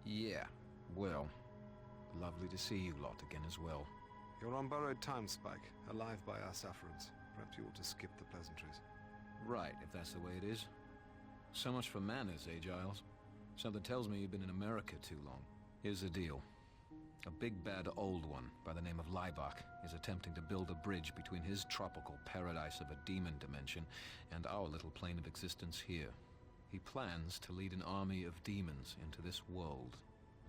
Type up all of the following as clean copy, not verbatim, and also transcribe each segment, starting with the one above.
Yeah, well, lovely to see you lot again as well. You're on borrowed time, Spike, alive by our sufferance. Perhaps you ought to skip the pleasantries. Right, if that's the way it is. So much for manners, eh, Giles? Something tells me you've been in America too long. Here's the deal. A big bad old one by the name of Laibach is attempting to build a bridge between his tropical paradise of a demon dimension and our little plane of existence here. He plans to lead an army of demons into this world.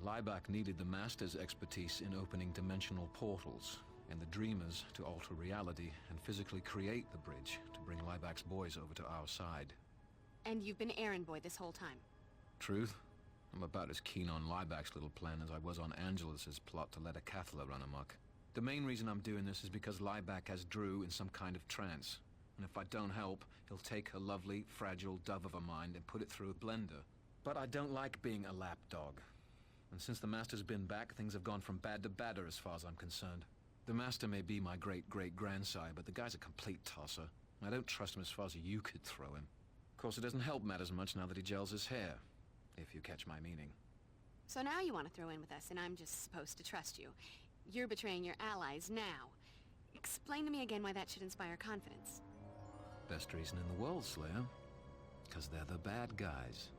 Laibach needed the Master's expertise in opening dimensional portals, and the Dreamers to alter reality and physically create the bridge to bring Laibach's boys over to our side. And you've been errand boy this whole time? Truth? I'm about as keen on Laibach's little plan as I was on Angelus's plot to let a Cathler run amok. The main reason I'm doing this is because Laibach has Drew in some kind of trance. And if I don't help, he'll take a lovely, fragile dove of a mind and put it through a blender. But I don't like being a lapdog. And since the Master's been back, things have gone from bad to badder as far as I'm concerned. The Master may be my great-great-grandsire, but the guy's a complete tosser. I don't trust him as far as you could throw him. Of course, it doesn't help matters much now that he gels his hair, if you catch my meaning. So now you want to throw in with us, and I'm just supposed to trust you. You're betraying your allies now. Explain to me again why that should inspire confidence. Best reason in the world, Slayer. 'Cause they're the bad guys.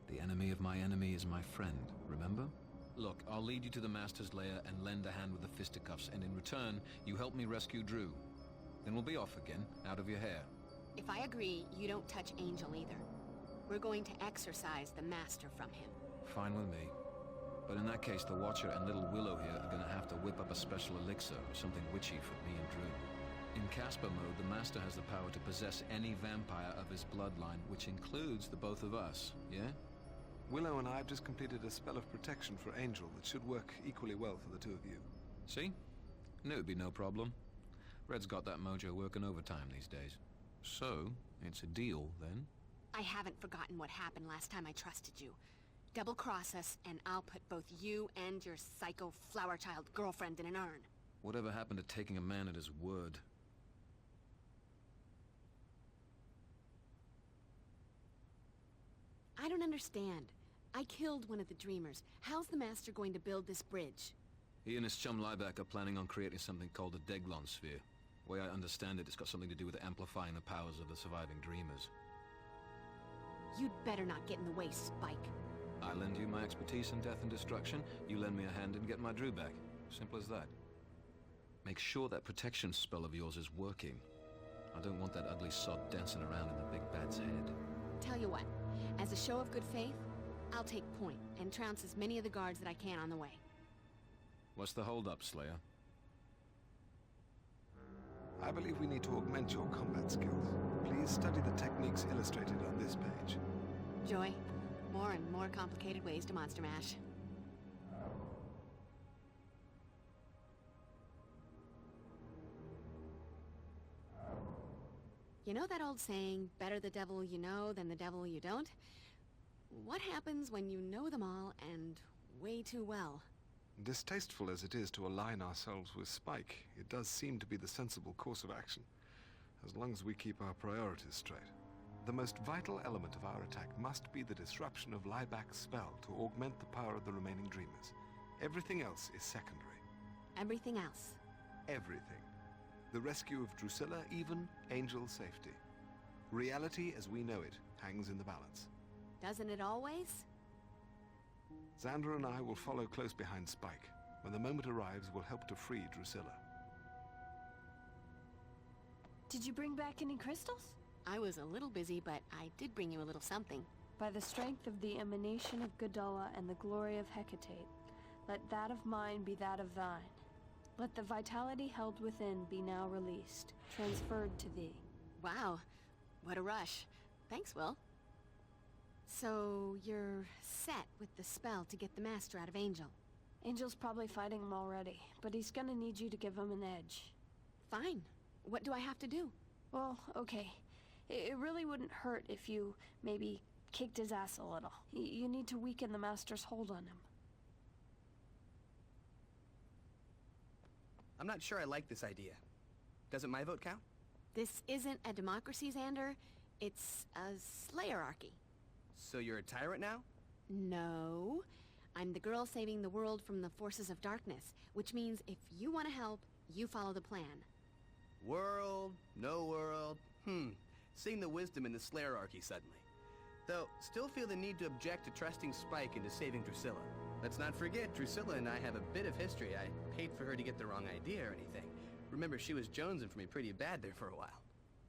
The enemy of my enemy is my friend, remember? Look, I'll lead you to the Master's lair and lend a hand with the fisticuffs, and in return, you help me rescue Drew. Then we'll be off again, out of your hair. If I agree, you don't touch Angel either. We're going to exorcise the Master from him. Fine with me. But in that case, the Watcher and Little Willow here are gonna have to whip up a special elixir or something witchy for me and Drew. In Casper mode, the Master has the power to possess any vampire of his bloodline, which includes the both of us, yeah? Willow and I have just completed a spell of protection for Angel that should work equally well for the two of you. See? Knew it'd be no problem. Red's got that mojo working overtime these days. So, it's a deal, then? I haven't forgotten what happened last time I trusted you. Double-cross us, and I'll put both you and your psycho flower child girlfriend in an urn. Whatever happened to taking a man at his word? I don't understand. I killed one of the Dreamers. How's the Master going to build this bridge? He and his chum Laibach are planning on creating something called the Deglon Sphere. The way I understand it, it's got something to do with amplifying the powers of the surviving Dreamers. You'd better not get in the way, Spike. I lend you my expertise in death and destruction, you lend me a hand in getting my Drew back. Simple as that. Make sure that protection spell of yours is working. I don't want that ugly sod dancing around in the big bad's head. Tell you what, as a show of good faith, I'll take point and trounce as many of the guards that I can on the way. What's the hold-up, Slayer? I believe we need to augment your combat skills. Please study the techniques illustrated on this page. Joy, more and more complicated ways to monster mash. You know that old saying, better the devil you know than the devil you don't? What happens when you know them all and way too well? Distasteful as it is to align ourselves with Spike, it does seem to be the sensible course of action, as long as we keep our priorities straight. The most vital element of our attack must be the disruption of Laibach's spell to augment the power of the remaining Dreamers. Everything else is secondary. Everything else. Everything. The rescue of Drusilla, even Angel's safety. Reality as we know it hangs in the balance. Doesn't it always? Xandra and I will follow close behind Spike. When the moment arrives, we'll help to free Drusilla. Did you bring back any crystals? I was a little busy, but I did bring you a little something. By the strength of the emanation of Gadala and the glory of Hecate, let that of mine be that of thine. Let the vitality held within be now released, transferred to thee. Wow, what a rush. Thanks, Will. So, you're set with the spell to get the Master out of Angel? Angel's probably fighting him already, but he's gonna need you to give him an edge. Fine. What do I have to do? Well, okay. It really wouldn't hurt if you, maybe, kicked his ass a little. You need to weaken the Master's hold on him. I'm not sure I like this idea. Doesn't my vote count? This isn't a democracy, Xander. It's a slayerarchy. So you're a tyrant now? No. I'm the girl saving the world from the forces of darkness, which means if you want to help, you follow the plan. World, no world. Seeing the wisdom in the Slayerarchy suddenly. Though, still feel the need to object to trusting Spike into saving Drusilla. Let's not forget, Drusilla and I have a bit of history. I hate for her to get the wrong idea or anything. Remember, she was jonesing for me pretty bad there for a while.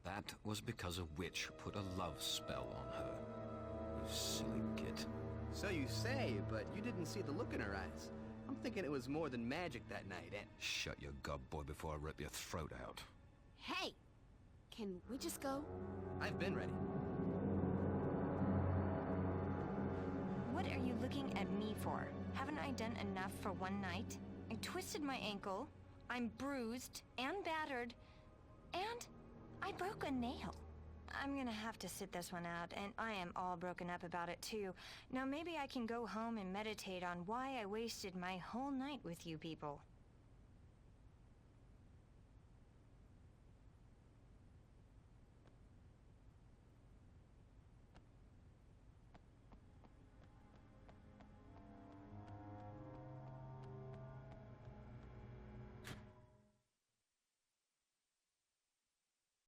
That was because a witch put a love spell on her. You silly git. So you say, but you didn't see the look in her eyes. I'm thinking it was more than magic that night, and... Shut your gob, boy, before I rip your throat out. Hey! Can we just go? I've been ready. What are you looking at me for? Haven't I done enough for one night? I twisted my ankle, I'm bruised and battered, and I broke a nail. I'm gonna have to sit this one out, and I am all broken up about it too. Now maybe I can go home and meditate on why I wasted my whole night with you people.